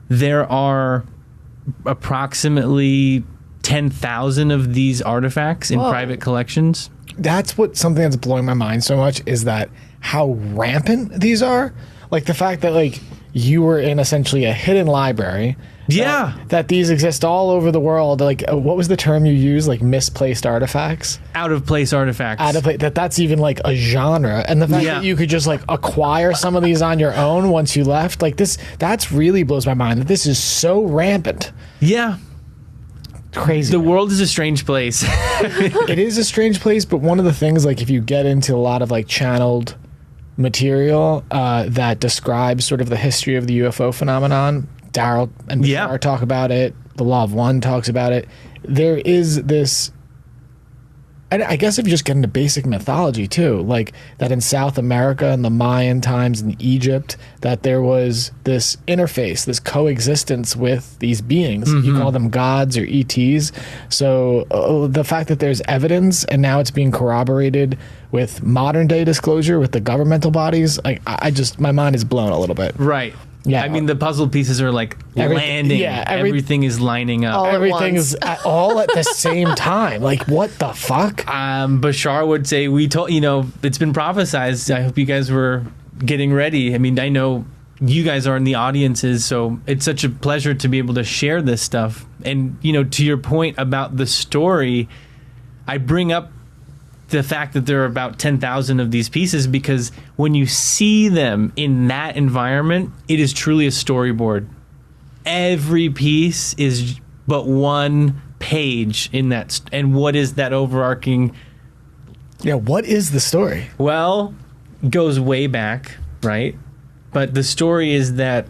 there are approximately 10,000 of these artifacts in private collections. That's something that's blowing my mind so much, is that how rampant these are. Like the fact that like you were in essentially a hidden library. Yeah. That these exist all over the world. Like, what was the term you used? Like misplaced artifacts? Out of place artifacts. Out of place. That's even like a genre. And the fact that you could just like acquire some of these on your own once you left, like that's really blows my mind that this is so rampant. Yeah. Crazy. The world is a strange place. It is a strange place, but one of the things, like if you get into a lot of like channeled material that describes sort of the history of the UFO phenomenon, Daryl and Bashar talk about it. The Law of One talks about it. There is this, and I guess if you just get into basic mythology too, like that in South America and the Mayan times in Egypt, that there was this interface, this coexistence with these beings. You call them gods or ETs. So the fact that there's evidence and now it's being corroborated with modern day disclosure with the governmental bodies, like my mind is blown a little bit. Right. Yeah, I mean the puzzle pieces are like landing. Yeah, everything is lining up. Everything is all at the same time. Like what the fuck? Bashar would say, "We told it's been prophesized. I hope you guys were getting ready." I mean, I know you guys are in the audiences, so it's such a pleasure to be able to share this stuff. And to your point about the story, I bring up the fact that there are about 10,000 of these pieces because when you see them in that environment, it is truly a storyboard. Every piece is but one page in that. And what is that overarching? Yeah, what is the story? Well, it goes way back, right? But the story is that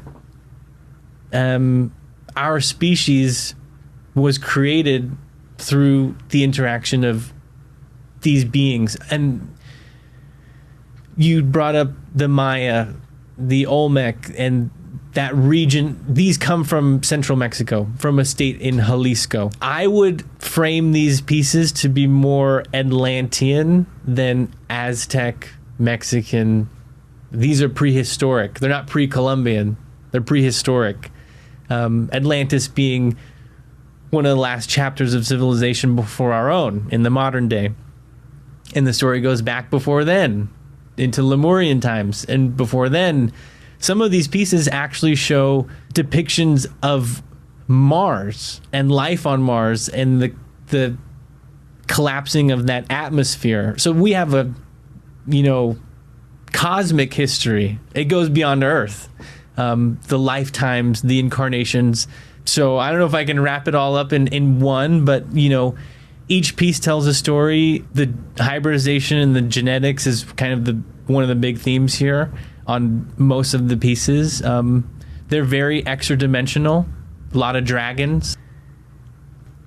our species was created through the interaction of these beings. And you brought up the Maya, the Olmec, and that region. These come from central Mexico, from a state in Jalisco. I would frame these pieces to be more Atlantean than Aztec, Mexican. These are prehistoric. They're not pre-Columbian. They're prehistoric. Atlantis being one of the last chapters of civilization before our own in the modern day. And the story goes back before then, into Lemurian times. And before then, some of these pieces actually show depictions of Mars and life on Mars and the collapsing of that atmosphere. So we have a, cosmic history. It goes beyond Earth. The lifetimes, the incarnations. So I don't know if I can wrap it all up in one, but, each piece tells a story. The hybridization and the genetics is kind of one of the big themes here on most of the pieces. They're very extra dimensional. A lot of dragons.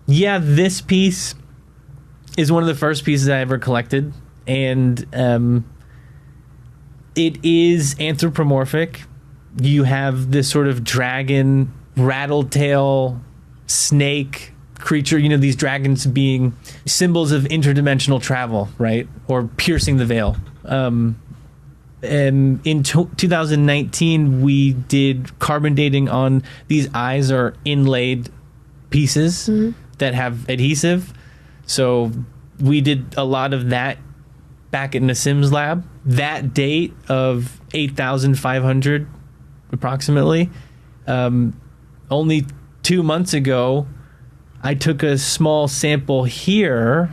Yeah, this piece is one of the first pieces I ever collected, and it is anthropomorphic. You have this sort of dragon, rattletail, snake creature, these dragons being symbols of interdimensional travel, right? Or piercing the veil. In 2019, we did carbon dating on these eyes are inlaid pieces that have adhesive. So we did a lot of that back in Nassim's lab. That date of 8,500 approximately, only 2 months ago, I took a small sample here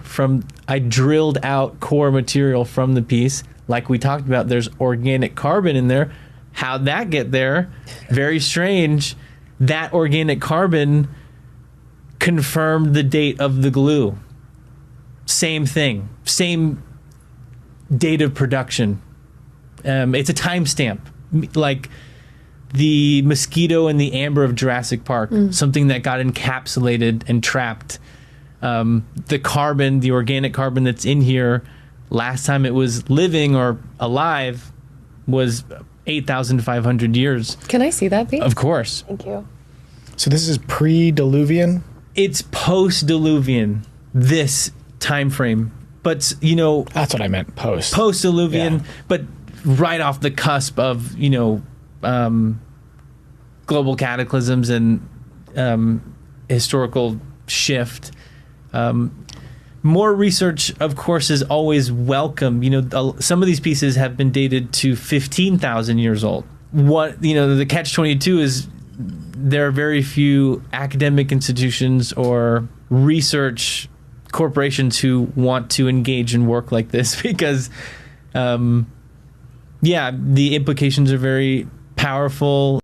I drilled out core material from the piece. Like we talked about, there's organic carbon in there. How'd that get there? Very strange. That organic carbon confirmed the date of the glue. Same thing. Same date of production. It's a timestamp. Like the mosquito and the amber of Jurassic Park, something that got encapsulated and trapped. The carbon, the organic carbon that's in here, last time it was living or alive was 8,500 years. Can I see that piece? Of course. Thank you. So this is pre-Diluvian? It's post-Diluvian, this time frame. But, That's what I meant, post. Post-Diluvian, but right off the cusp of, global cataclysms and historical shift. More research, of course, is always welcome. Some of these pieces have been dated to 15,000 years old. The catch-22 is there are very few academic institutions or research corporations who want to engage in work like this because, the implications are very powerful.